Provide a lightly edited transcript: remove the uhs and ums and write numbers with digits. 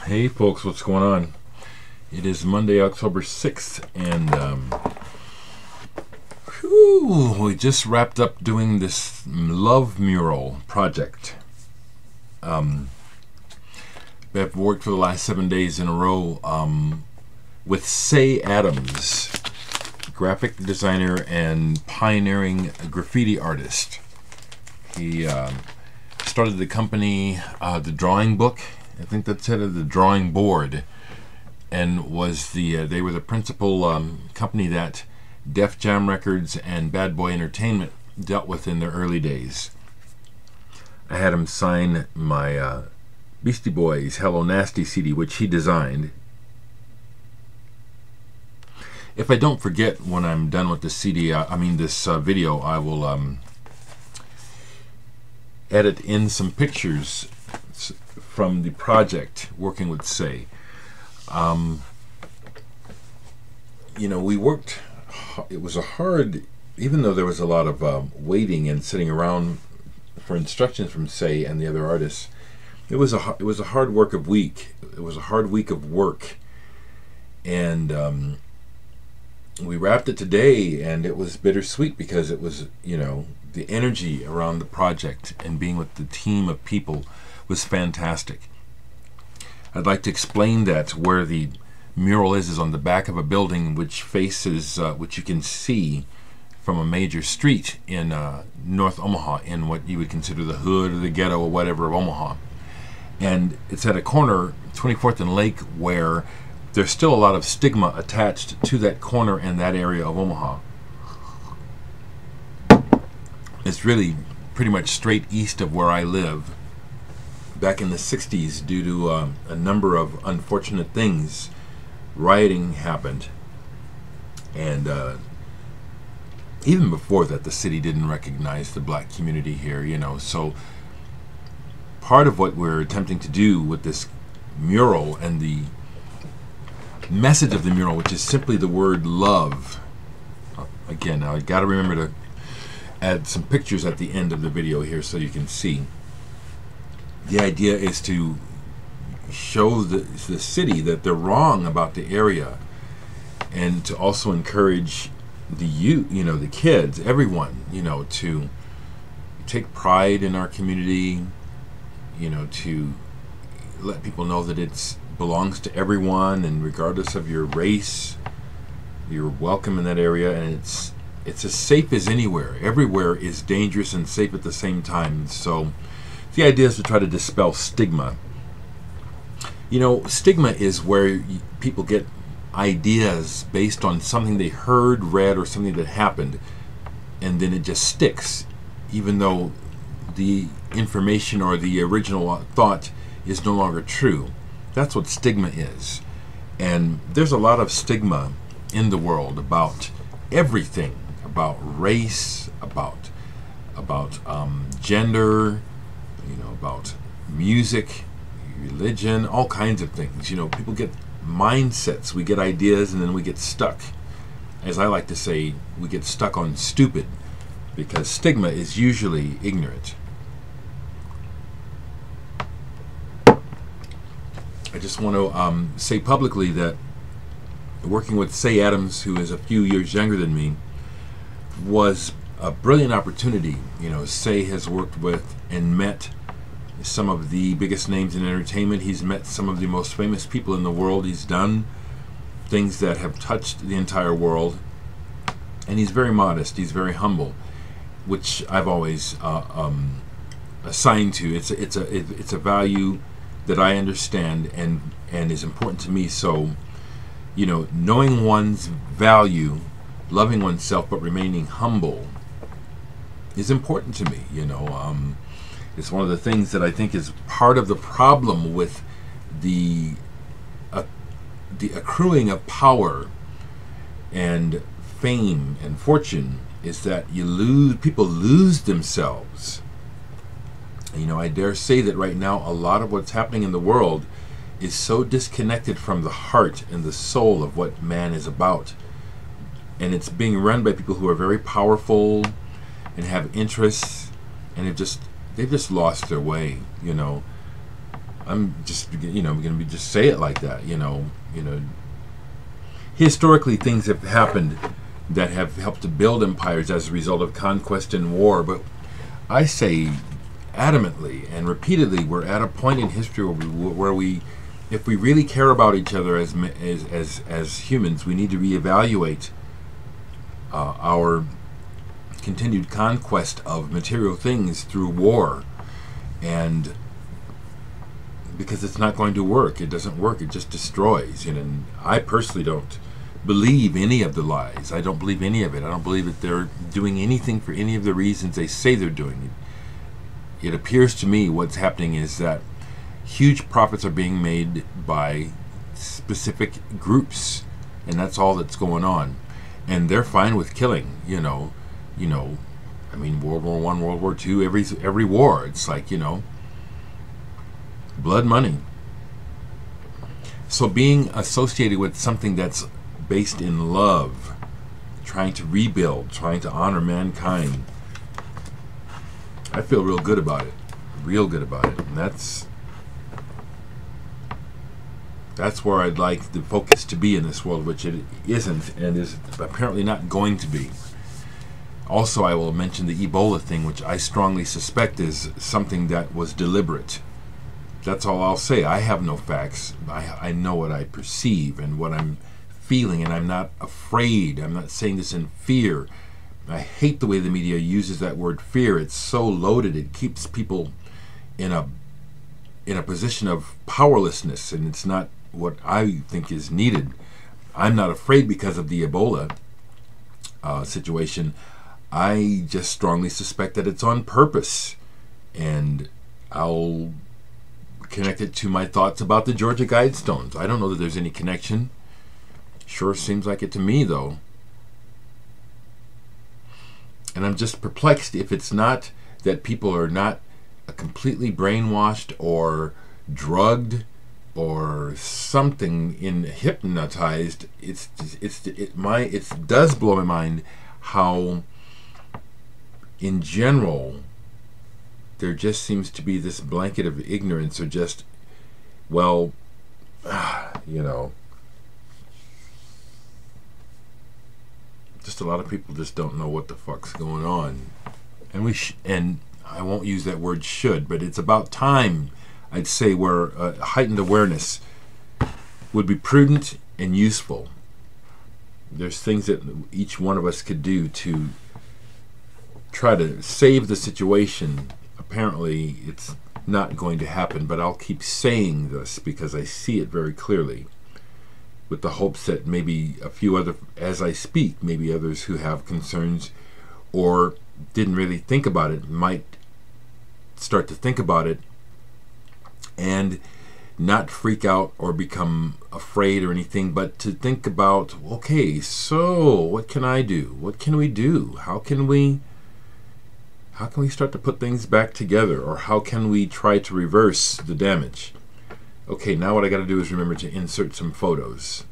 Hey folks, what's going on? It is Monday, October 6th, and we just wrapped up doing this love mural project. I've worked for the last 7 days in a row with Cey Adams, graphic designer and pioneering graffiti artist. He started the company, The Drawing Book, I think that's head of the drawing board, and was they were the principal company that Def Jam Records and Bad Boy Entertainment dealt with in their early days. I had him sign my Beastie Boys Hello Nasty CD, which he designed. If I don't forget when I'm done with the CD, this video, I will edit in some pictures from the project working with Cey. We worked, it was a hard, even though there was a lot of waiting and sitting around for instructions from Cey and the other artists, it was a hard work of week. It was a hard week of work, and we wrapped it today, and it was bittersweet because it was, the energy around the project and being with the team of people was fantastic. I'd like to explain that where the mural is on the back of a building which faces, which you can see from a major street in North Omaha, in what you would consider the hood or the ghetto or whatever of Omaha. And it's at a corner, 24th and Lake, where there's still a lot of stigma attached to that corner and that area of Omaha. It's really pretty much straight east of where I live. Back in the 60s, due to a number of unfortunate things, rioting happened. And even before that, the city didn't recognize the black community here, So part of what we're attempting to do with this mural and the message of the mural, which is simply the word love. Again, now I got to remember to add some pictures at the end of the video here so you can see. The idea is to show the city that they're wrong about the area, and to also encourage the youth, the kids, everyone, to take pride in our community, to let people know that it belongs to everyone, and regardless of your race, you're welcome in that area, and it's as safe as anywhere. Everywhere is dangerous and safe at the same time. So the idea is to try to dispel stigma. Stigma is where people get ideas based on something they heard, read, or something that happened, and then it just sticks, even though the information or the original thought is no longer true. That's what stigma is. And there's a lot of stigma in the world about everything, about race, about gender, about music, religion, all kinds of things. People get mindsets, we get ideas, and then we get stuck. As I like to say, we get stuck on stupid, because stigma is usually ignorant. I just want to say publicly that working with Cey Adams, who is a few years younger than me, was a brilliant opportunity. Cey has worked with and met some of the biggest names in entertainment. He's met some of the most famous people in the world. He's done things that have touched the entire world, and he's very modest. He's very humble, which I've always assigned to. It's a value that I understand and is important to me. So, knowing one's value, loving oneself, but remaining humble is important to me. It's one of the things that I think is part of the problem with the accruing of power and fame and fortune, is that people lose themselves. I dare say that right now a lot of what's happening in the world is so disconnected from the heart and the soul of what man is about. And it's being run by people who are very powerful and have interests, and they've just lost their way. I'm just, going to just say it like that. Historically, things have happened that have helped to build empires as a result of conquest and war. But I say adamantly and repeatedly, we're at a point in history where we if we really care about each other as humans, we need to reevaluate our continued conquest of material things through war, and because it's not going to work. It doesn't work. It just destroys. And I personally don't believe any of the lies. I don't believe any of it. I don't believe that they're doing anything for any of the reasons they say they're doing it. It appears to me what's happening is that huge profits are being made by specific groups, and that's all that's going on. And they're fine with killing. I mean, World War I, World War II, every war, it's like, blood money. So being associated with something that's based in love, trying to rebuild, trying to honor mankind, I feel real good about it. Real good about it. And that's where I'd like the focus to be in this world, which it isn't, and is apparently not going to be. Also, I will mention the Ebola thing, which I strongly suspect is something that was deliberate. That's all I'll say. I have no facts. I know what I perceive and what I'm feeling, and I'm not afraid. I'm not saying this in fear. I hate the way the media uses that word fear. It's so loaded. It keeps people in a position of powerlessness, and it's not what I think is needed. I'm not afraid because of the Ebola situation. I just strongly suspect that it's on purpose, and I'll connect it to my thoughts about the Georgia Guidestones. I don't know that there's any connection. Sure seems like it to me, though. And I'm just perplexed if it's not that people are not completely brainwashed or drugged or something hypnotized. It does blow my mind how, in general, there just seems to be this blanket of ignorance, or just, well, just a lot of people just don't know what the fuck's going on. And I won't use that word should, but it's about time, I'd say, where heightened awareness would be prudent and useful. There's things that each one of us could do to try to save the situation. Apparently, it's not going to happen, but I'll keep saying this because I see it very clearly, with the hopes that maybe a few other, as I speak, maybe others who have concerns or didn't really think about it might start to think about it and not freak out or become afraid or anything, but to think about, okay, so what can I do? What can we do? How can we start to put things back together, or how can we try to reverse the damage? Okay, now what I got to do is remember to insert some photos.